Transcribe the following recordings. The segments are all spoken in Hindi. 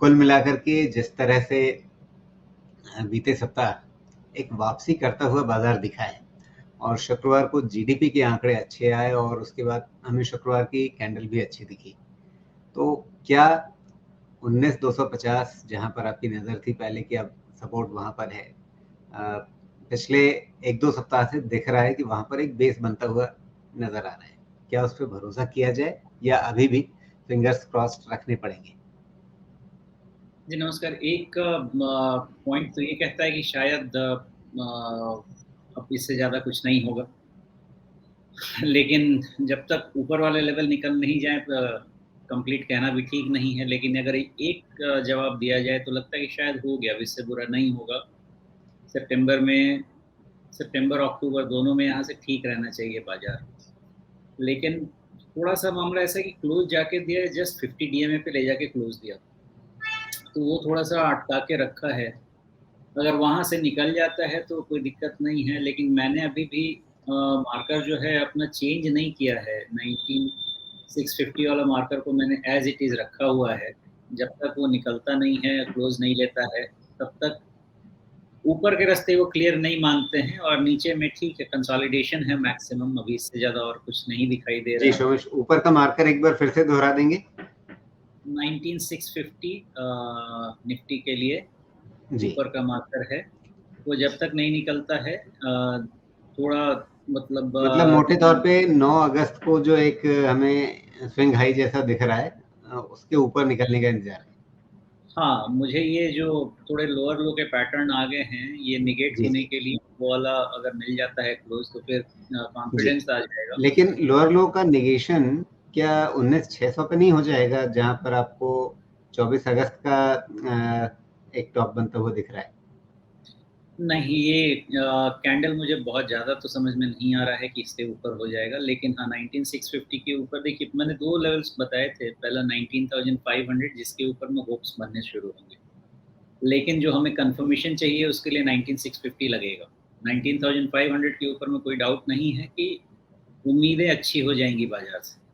कुल मिलाकर के जिस तरह से बीते सप्ताह एक वापसी करता हुआ बाजार दिखा है और शुक्रवार को जीडीपी के आंकड़े अच्छे आए और उसके बाद हमें शुक्रवार की कैंडल भी अच्छी दिखी, तो क्या 19,250 जहां पर आपकी नजर थी पहले कि अब सपोर्ट वहां पर है, पिछले एक दो सप्ताह से दिख रहा है कि वहां पर एक बेस बनता हुआ नजर आ रहा है, क्या उस पर भरोसा किया जाए या अभी भी फिंगर्स क्रॉस्ड रखने पड़ेंगे? जी नमस्कार। एक पॉइंट तो ये कहता है कि शायद अब इससे ज़्यादा कुछ नहीं होगा। लेकिन जब तक ऊपर वाले लेवल निकल नहीं जाए कंप्लीट कहना भी ठीक नहीं है। लेकिन अगर एक जवाब दिया जाए तो लगता है कि शायद हो गया, अब इससे बुरा नहीं होगा। सितंबर में, सितंबर अक्टूबर दोनों में यहाँ से ठीक रहना चाहिए बाजार। लेकिन थोड़ा सा मामला ऐसा है कि क्लोज जाके दिया है, जस्ट 50 डीएमए पे ले जाके क्लोज दिया, तो वो थोड़ा सा अटका के रखा है। अगर वहाँ से निकल जाता है तो कोई दिक्कत नहीं है। लेकिन मैंने अभी भी मार्कर जो है अपना चेंज नहीं किया है। 19650 वाला मार्कर को मैंने एज इट इज़ रखा हुआ है। जब तक वो निकलता नहीं है, क्लोज नहीं लेता है, तब तक ऊपर के रास्ते वो क्लियर नहीं मानते हैं। और नीचे में ठीक है, कंसोलिडेशन है मैक्सिमम, अभी इससे ज़्यादा और कुछ नहीं दिखाई दे जी रहा। सोमेश, ऊपर का मार्कर एक बार फिर से दोहरा देंगे? 19650 निफ्टी के लिए जी ऊपर का मार्कर है। वो जब तक नहीं निकलता है थोड़ा मतलब मतलब मोटे तौर पे 9 अगस्त को जो एक हमें स्विंग हाई जैसा दिख रहा है, उसके ऊपर निकलने का इंतजार है। हाँ, मुझे ये जो थोड़े लोअर लो के पैटर्न आ गए हैं, ये निगेट जी होने जी के लिए वो वाला अगर मिल जाता है क्लोज तो फिर जी। कॉन्फिडेंस आ जाएगा। लेकिन लोअर लो का निगेशन क्या 19,600 पे नहीं हो जाएगा, जहां पर आपको 24 अगस्त का एक टॉप बनता हुआ दिख रहा है? नहीं, ये कैंडल मुझे बहुत ज़्यादा तो समझ में नहीं आ रहा है कि इससे ऊपर हो जाएगा। लेकिन हाँ, 19650 के ऊपर देखिए, मैंने दो लेवल्स बताए थे। पहला 19500 जिसके ऊपर में होप्स बनने शुरू होंगे। लेकिन जो हमें कंफर्मेशन चाहिए उसके लिए 19650 लगेगा। 19500 के ऊपर में कोई डाउट नहीं है कि उम्मीदें अच्छी हो जाएंगी बाजार से।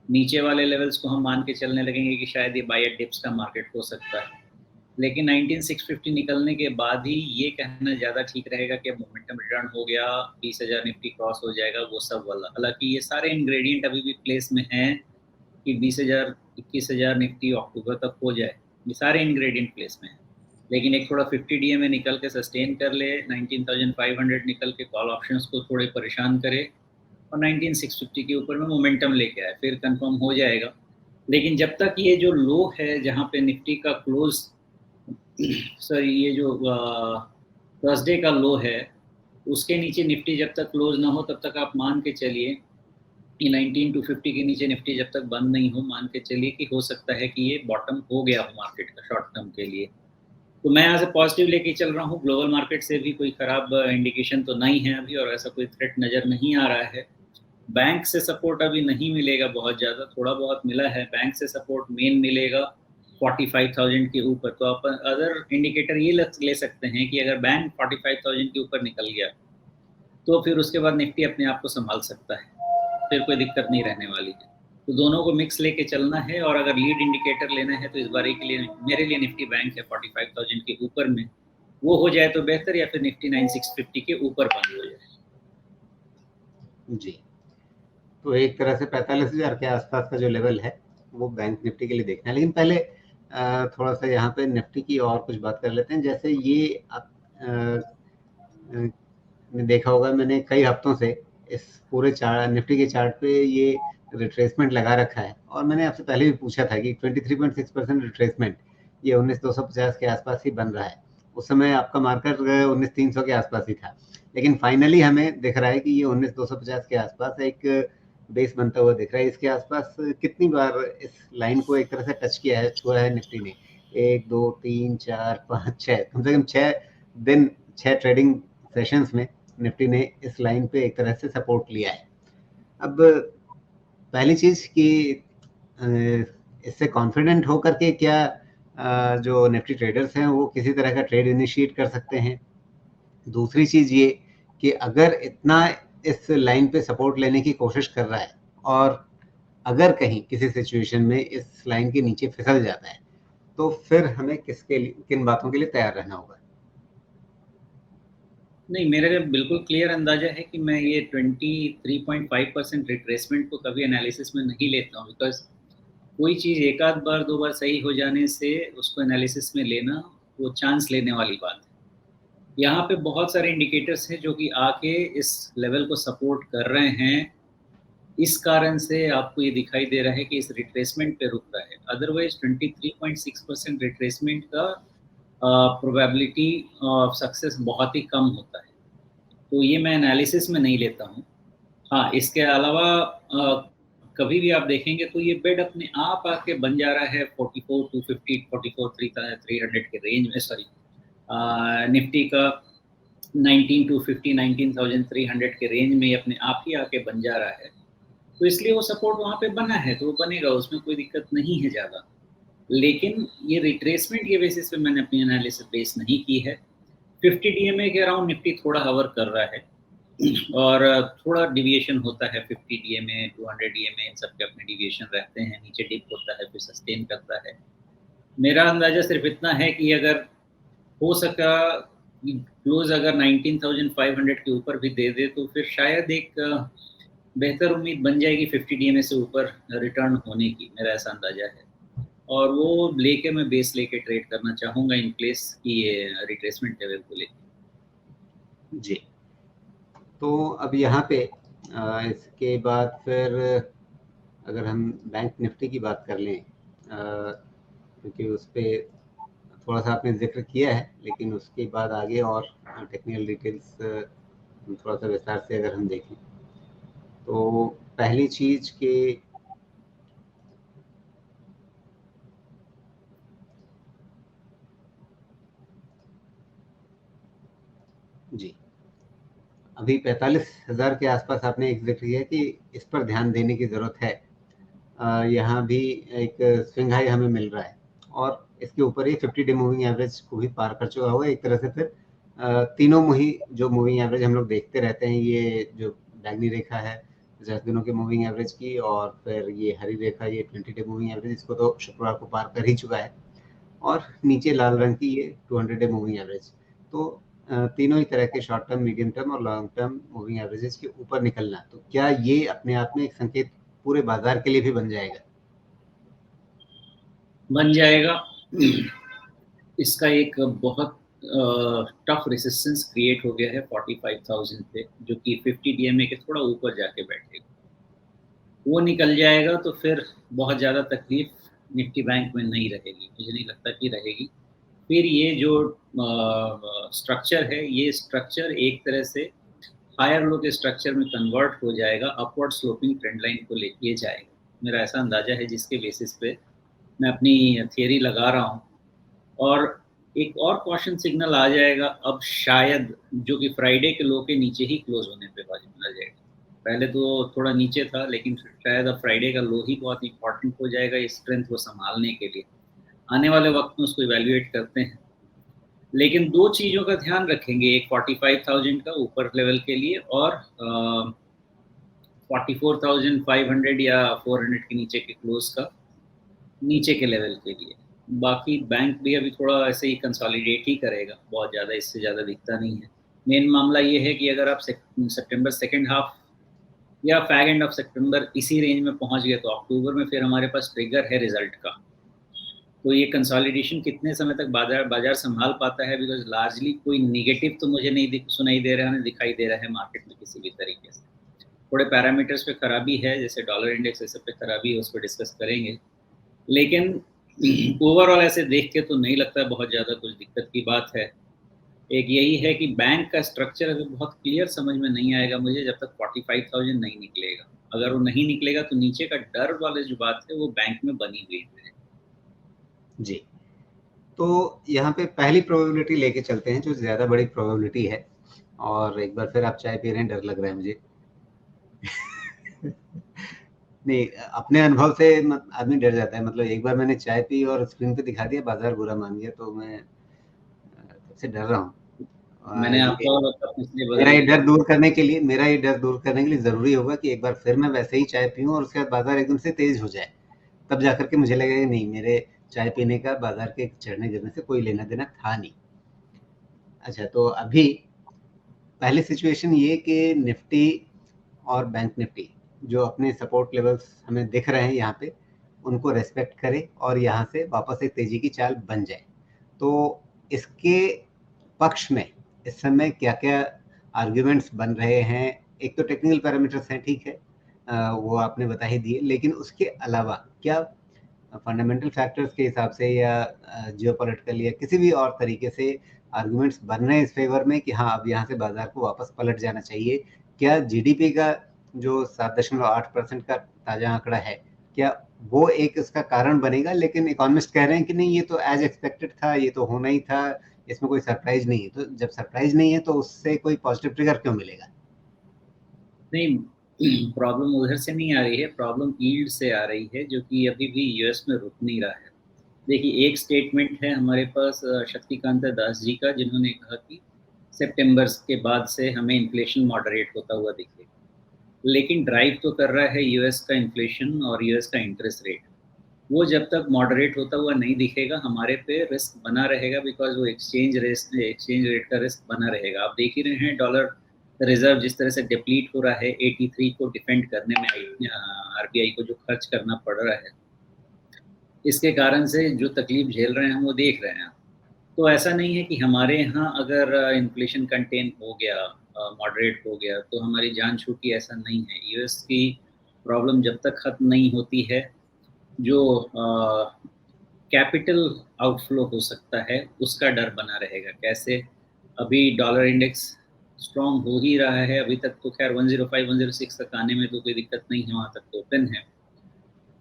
नीचे वाले लेवल्स को हम मान के चलने लगेंगे कि शायद ये बायर डिप्स का मार्केट हो सकता है। लेकिन 19650 निकलने के बाद ही ये कहना ज़्यादा ठीक रहेगा कि अब मोमेंटम रिटर्न हो गया, 20,000 निफ्टी क्रॉस हो जाएगा, वो सब वाला। हालांकि ये सारे इंग्रेडिएंट अभी भी प्लेस में हैं कि 20,000 21,000 निफ्टी अक्टूबर तक हो जाए, ये सारे इंग्रेडिएंट प्लेस में हैं। लेकिन एक थोड़ा 50 डीएमए निकल के सस्टेन कर ले, 19,500 निकल के कॉल ऑप्शंस को थोड़े परेशान करे और 19,650 के ऊपर में मोमेंटम लेके आए, फिर कंफर्म हो जाएगा। लेकिन जब तक ये जो लो है जहाँ पे निफ्टी का क्लोज, सॉरी, ये जो थर्सडे का लो है, उसके नीचे निफ्टी जब तक क्लोज ना हो तब तक आप मान के चलिए कि 19,250 के नीचे निफ्टी जब तक बंद नहीं हो, मान के चलिए कि हो सकता है कि ये बॉटम हो गया हो मार्केट का शॉर्ट टर्म के लिए। तो मैं यहाँ से पॉजिटिव लेके चल रहा हूँ। ग्लोबल मार्केट से भी कोई खराब इंडिकेशन तो नहीं है अभी, और ऐसा कोई थ्रेट नज़र नहीं आ रहा है। बैंक से सपोर्ट अभी नहीं मिलेगा बहुत ज़्यादा, थोड़ा बहुत मिला है। बैंक से सपोर्ट मेन मिलेगा 45,000 के ऊपर। तो आप अदर इंडिकेटर ये ले सकते हैं कि अगर बैंक 45,000 के ऊपर निकल गया तो फिर उसके बाद निफ्टी अपने आप को संभाल सकता है, फिर कोई दिक्कत नहीं रहने वाली है। तो दोनों को मिक्स लेके चलना है। और अगर लीड इंडिकेटर लेना है तो इस बार के लिए मेरे लिए निफ्टी बैंक है 45,000 के ऊपर में, वो हो जाए तो बेहतर, या फिर निफ्टी 9650 के ऊपर बंद हो जाए। जी, तो एक तरह से 45,000 के आसपास का जो लेवल है वो बैंक निफ्टी के लिए देखना है। लेकिन पहले थोड़ा सा यहाँ पे निफ्टी की और कुछ बात कर लेते हैं। जैसे ये आप ने देखा होगा, मैंने कई हफ्तों से इस पूरे चार्ट, निफ्टी के चार्ट पे ये रिट्रेसमेंट लगा रखा है और मैंने आपसे पहले भी पूछा था कि 23.6% रिट्रेसमेंट ये 19,250 के आसपास ही बन रहा है। उस समय आपका मार्कर 19,300 के आसपास ही था, लेकिन फाइनली हमें दिख रहा है कि ये 19,250 के आसपास एक बेस बनता हुआ दिख रहा है। इसके आसपास कितनी बार इस लाइन को एक तरह से टच किया है, छुआ है निफ्टी ने? 1 2 3 4 5 6, कम से कम 6 दिन, 6 ट्रेडिंग सेशंस में निफ्टी ने इस लाइन पे एक तरह से सपोर्ट लिया है। अब पहली चीज कि इससे कॉन्फिडेंट होकर के क्या जो निफ्टी ट्रेडर्स हैं वो किसी तरह का ट्रेड इनिशिएट कर सकते हैं? दूसरी चीज ये कि अगर इतना इस लाइन पे सपोर्ट लेने की कोशिश कर रहा है और अगर कहीं किसी सिचुएशन में इस लाइन के नीचे फिसल जाता है तो फिर हमें किन बातों के लिए तैयार रहना होगा? नहीं, मेरे बिल्कुल क्लियर अंदाजा है कि मैं ये 23.5% रिट्रेसमेंट को कभी एनालिसिस में नहीं लेता हूँ, बिकॉज कोई चीज़ एक आध बार दो बार सही हो जाने से उसको एनालिसिस में लेना वो चांस लेने वाली बात है। यहाँ पे बहुत सारे इंडिकेटर्स हैं जो कि आके इस लेवल को सपोर्ट कर रहे हैं। इस कारण से आपको ये दिखाई दे रहा है कि इस रिट्रेसमेंट पे रुक रहा है। अदरवाइज 23.6% रिट्रेसमेंट का प्रोबेबिलिटी ऑफ सक्सेस बहुत ही कम होता है, तो ये मैं एनालिसिस में नहीं लेता हूँ। हाँ, इसके अलावा कभी भी आप देखेंगे तो ये बेड अपने आप आके बन जा रहा है 44 250 44 300 के रेंज में, सॉरी निफ्टी का 19 250 19,300 के रेंज में अपने आप ही आके बन जा रहा है। तो इसलिए वो सपोर्ट वहाँ पे बना है तो वो बनेगा, उसमें कोई दिक्कत नहीं है ज़्यादा। लेकिन ये रिट्रेसमेंट के बेसिस पे मैंने अपनी एनालिसिस बेस नहीं की है। 50 डीएमए के अराउंड निफ्टी थोड़ा हवर कर रहा है और थोड़ा डिविएशन होता है। 50 डीएमए 200 डीएमए इन सब के अपने डिविएशन रहते हैं, नीचे डिप होता है फिर सस्टेन करता है। मेरा अंदाजा सिर्फ इतना है कि अगर हो सका क्लोज अगर 19,500 के ऊपर भी दे दे तो फिर शायद एक बेहतर उम्मीद बन जाएगी 50 डीएमए से ऊपर रिटर्न होने की, मेरा ऐसा अंदाजा है। और वो लेके मैं बेस लेके ट्रेड करना चाहूँगा इन प्लेस की ये रिट्रेसमेंट लेवल को लेके। जी, तो अब यहाँ पे इसके बाद फिर अगर हम बैंक निफ्टी की बात कर लें, क्योंकि उस पर थोड़ा सा आपने जिक्र किया है, लेकिन उसके बाद आगे और टेक्निकल डिटेल्स थोड़ा सा विस्तार से अगर हम देखें तो पहली चीज के जी, अभी 45,000 के आसपास आपने एक जिक्र किया कि इस पर ध्यान देने की ज़रूरत है। यहाँ भी एक स्विंग हाई हमें मिल रहा है और इसके ऊपर ही 50 डे मूविंग एवरेज को भी पार कर चुका हुआ है एक तरह से। फिर तीनों मुही जो मूविंग एवरेज हम लोग देखते रहते हैं, ये जो बैंगनी रेखा है 50 दिनों के मूविंग एवरेज की, और फिर ये हरी रेखा ये 20 डे मूविंग एवरेज, इसको तो शुक्रवार को पार कर ही चुका है, और नीचे लाल रंग की ये 200 डे मूविंग एवरेज। तो तीनों ही तरह के शॉर्ट टर्म, मीडियम टर्म और लॉन्ग टर्म मूविंग एवरेजेस के ऊपर निकलना, तो क्या ये अपने आप में एक संकेत पूरे बाजार के लिए भी बन जाएगा? बन जाएगा। इसका एक बहुत टफ रेसिस्टेंस क्रिएट हो गया है 45,000 पे, जो कि 50 डीएमए के थोड़ा ऊपर जाके बैठेगा। वो निकल जाएगा तो फिर बहुत ज़्यादा तकलीफ निफ्टी बैंक में नहीं रहेगी, मुझे नहीं लगता कि रहेगी। फिर ये जो स्ट्रक्चर है, ये स्ट्रक्चर एक तरह से हायर लो के स्ट्रक्चर में कन्वर्ट हो जाएगा, अपवर्ड स्लोपिंग ट्रेंड लाइन को लेके जाएगा। मेरा ऐसा अंदाजा है जिसके बेसिस पे मैं अपनी थियरी लगा रहा हूँ। और एक और कॉशन सिग्नल आ जाएगा अब शायद, जो कि फ्राइडे के लो के नीचे ही क्लोज होने पे आ जाएगा। पहले तो थोड़ा नीचे था, लेकिन शायद अब फ्राइडे का लो ही बहुत इंपॉर्टेंट हो जाएगा इस स्ट्रेंथ को संभालने के लिए। आने वाले वक्त में उसको इवेल्युएट करते हैं, लेकिन दो चीज़ों का ध्यान रखेंगे, एक 45,000 का ऊपर लेवल के लिए और 44,500 या 400 के नीचे के क्लोज का नीचे के लेवल के लिए। बाकी बैंक भी अभी थोड़ा ऐसे ही कंसोलिडेट ही करेगा, बहुत ज़्यादा इससे ज़्यादा दिखता नहीं है। मेन मामला ये है कि अगर आप सितंबर सेकेंड हाफ या फैग एंड ऑफ सितंबर इसी रेंज में पहुंच गए तो अक्टूबर में फिर हमारे पास ट्रिगर है रिजल्ट का। तो ये कंसोलिडेशन कितने समय तक बाजार संभाल पाता है, बिकॉज लार्जली कोई निगेटिव तो मुझे नहीं सुनाई दे रहा है, दिखाई दे रहा है मार्केट में किसी भी तरीके से। थोड़े पैरामीटर्स पे खराबी है, जैसे डॉलर इंडेक्स ऐसे पे खराबी है, उस पर डिस्कस करेंगे। लेकिन ओवरऑल ऐसे देख के तो नहीं लगता बहुत ज़्यादा कुछ दिक्कत की बात है। एक यही है कि बैंक का स्ट्रक्चर अभी बहुत क्लियर समझ में नहीं आएगा मुझे जब तक 45,000 नहीं निकलेगा। अगर वो नहीं निकलेगा तो नीचे का डर वाली जो बात है वो बैंक में बनी हुई है। जी, तो यहाँ पे पहली प्रोबेबिलिटी लेके चलते हैं, जो ज़्यादा बड़ी प्रोबेबिलिटी है, और एक बार फिर आप चाय पी रहे हैं, डर लग रहा है मुझे। नहीं, अपने अनुभव से आदमी डर जाता है। मतलब एक बार मैंने चाय पी और स्क्रीन पे दिखा दिया, बाजार बुरा मान गया, तो मैं तब से डर रहा हूँ। मैंने मेरा ये डर दूर करने के लिए ज़रूरी होगा कि एक बार फिर मैं वैसे ही चाय पीऊँ और उसके बाद बाजार एकदम से तेज हो जाए, तब जाकर के मुझे लगेगा नहीं, मेरे चाय पीने का बाजार के चढ़ने गिरने से कोई लेना देना था नहीं। अच्छा, तो अभी पहली सिचुएशन ये कि निफ्टी और बैंक निफ्टी जो अपने सपोर्ट लेवल्स हमें दिख रहे हैं यहाँ पे, उनको रेस्पेक्ट करे और यहाँ से वापस एक तेजी की चाल बन जाए। तो इसके पक्ष में इस समय क्या क्या आर्ग्यूमेंट्स बन रहे हैं? एक तो टेक्निकल पैरामीटर्स हैं, ठीक है, वो आपने बता ही दिए, लेकिन उसके अलावा क्या फंडामेंटल फैक्टर्स के हिसाब से या जियोपॉलिटिकल या किसी भी और तरीके से आर्गुमेंट्स बन रहे हैं इस फेवर में कि हाँ, अब यहाँ से बाजार को वापस पलट जाना चाहिए? क्या जीडीपी का जो 7.8% का ताजा आंकड़ा है, क्या वो एक इसका कारण बनेगा? लेकिन इकोनॉमिस्ट कह रहे हैं कि नहीं, ये तो एज एक्सपेक्टेड था, ये तो होना ही था, इसमें कोई सरप्राइज नहीं है। तो जब सरप्राइज नहीं है तो उससे कोई पॉजिटिव ट्रिगर क्यों मिलेगा? नहीं, प्रॉब्लम उधर से नहीं आ रही है, प्रॉब्लम यील्ड से आ रही है, जो कि अभी भी यूएस में रुक नहीं रहा है। देखिए, एक स्टेटमेंट है हमारे पास शक्तिकांत दास जी का, जिन्होंने कहा कि सितंबर के बाद से हमें इन्फ्लेशन मॉडरेट होता हुआ दिखेगा। लेकिन ड्राइव तो कर रहा है यूएस का इन्फ्लेशन और यूएस का इंटरेस्ट रेट। वो जब तक मॉडरेट होता हुआ नहीं दिखेगा, हमारे पे रिस्क बना रहेगा, बिकॉज वो एक्सचेंज रेट का रिस्क बना रहेगा। आप देख ही रहे हैं डॉलर रिजर्व जिस तरह से डिप्लीट हो रहा है, 83 को डिफेंड करने में आरबीआई को जो खर्च करना पड़ रहा है, इसके कारण से जो तकलीफ झेल रहे हैं हम वो देख रहे हैं। तो ऐसा नहीं है कि हमारे यहाँ अगर इन्फ्लेशन कंटेन हो गया, मॉडरेट हो गया, तो हमारी जान छूटी, ऐसा नहीं है। यूएस की प्रॉब्लम जब तक ख़त्म नहीं होती है, जो कैपिटल आउटफ्लो हो सकता है, उसका डर बना रहेगा। कैसे? अभी डॉलर इंडेक्स स्ट्रॉन्ग हो ही रहा है, अभी तक तो खैर 105 106 तक आने में तो कोई दिक्कत नहीं है, वहाँ तक तो ओपन है।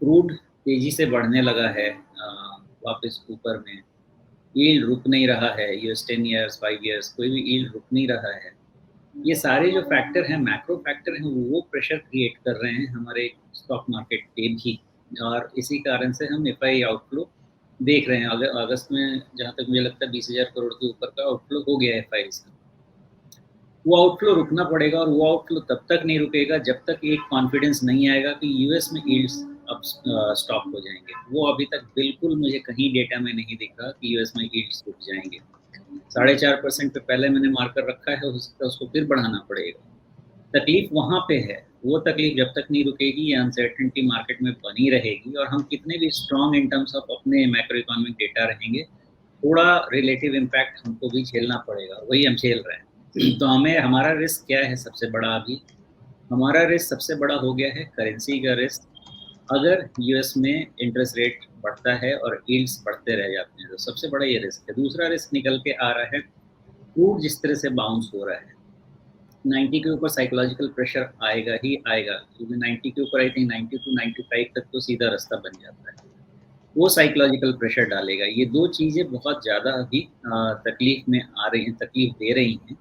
क्रूड तेज़ी से बढ़ने लगा है वापस ऊपर में। यील्ड रुक नहीं रहा है, यूएस 10 ईयर्स 5 ईयर्स कोई भी यील्ड रुक नहीं रहा है। ये सारे जो फैक्टर हैं, मैक्रो फैक्टर हैं, वो प्रेशर क्रिएट कर रहे हैं हमारे स्टॉक मार्केट पे भी, और इसी कारण से हम एफआई आउटफ्लो देख रहे हैं। अगस्त में जहाँ तक मुझे लगता है 20,000 करोड़ के ऊपर का आउटफ्लो हो गया है एफआई का। वो आउटफ्लो रुकना पड़ेगा, और वो आउटफ्लो तब तक नहीं रुकेगा जब तक एक कॉन्फिडेंस नहीं आएगा कि यूएस में यील्ड्स अब स्टॉप हो जाएंगे। वो अभी तक बिल्कुल मुझे कहीं डेटा में नहीं दिख रहा कि यूएस में यील्ड्स रुक जाएंगे। 4.5% पे पहले मैंने मार्कर रखा है, उसको फिर बढ़ाना पड़ेगा। तकलीफ वहाँ पे है। वो तकलीफ जब तक नहीं रुकेगी, ये अनसर्टेनिटी मार्केट में बनी रहेगी, और हम कितने भी स्ट्रॉन्ग इन टर्म्स ऑफ अपने मैक्रो इकोनॉमिक डेटा रहेंगे, थोड़ा रिलेटिव इम्पैक्ट हमको भी झेलना पड़ेगा। वही हम झेल रहे हैं। तो हमारा रिस्क क्या है सबसे बड़ा? अभी हमारा रिस्क सबसे बड़ा हो गया है करेंसी का रिस्क। अगर यूएस में इंटरेस्ट रेट बढ़ता है और यील्ड्स बढ़ते रह जाते हैं, तो सबसे बड़ा ये रिस्क है। दूसरा रिस्क निकल के आ रहा है, क्रूड जिस तरह से बाउंस हो रहा है, 90 के ऊपर साइकोलॉजिकल प्रेशर आएगा ही आएगा, क्योंकि 90 के ऊपर आई थिंक 90 टू 95 तक तो सीधा रास्ता बन जाता है। वो साइकोलॉजिकल प्रेशर डालेगा। ये दो चीज़ें बहुत ज़्यादा अभी तकलीफ में आ रही हैं, तकलीफ दे रही हैं।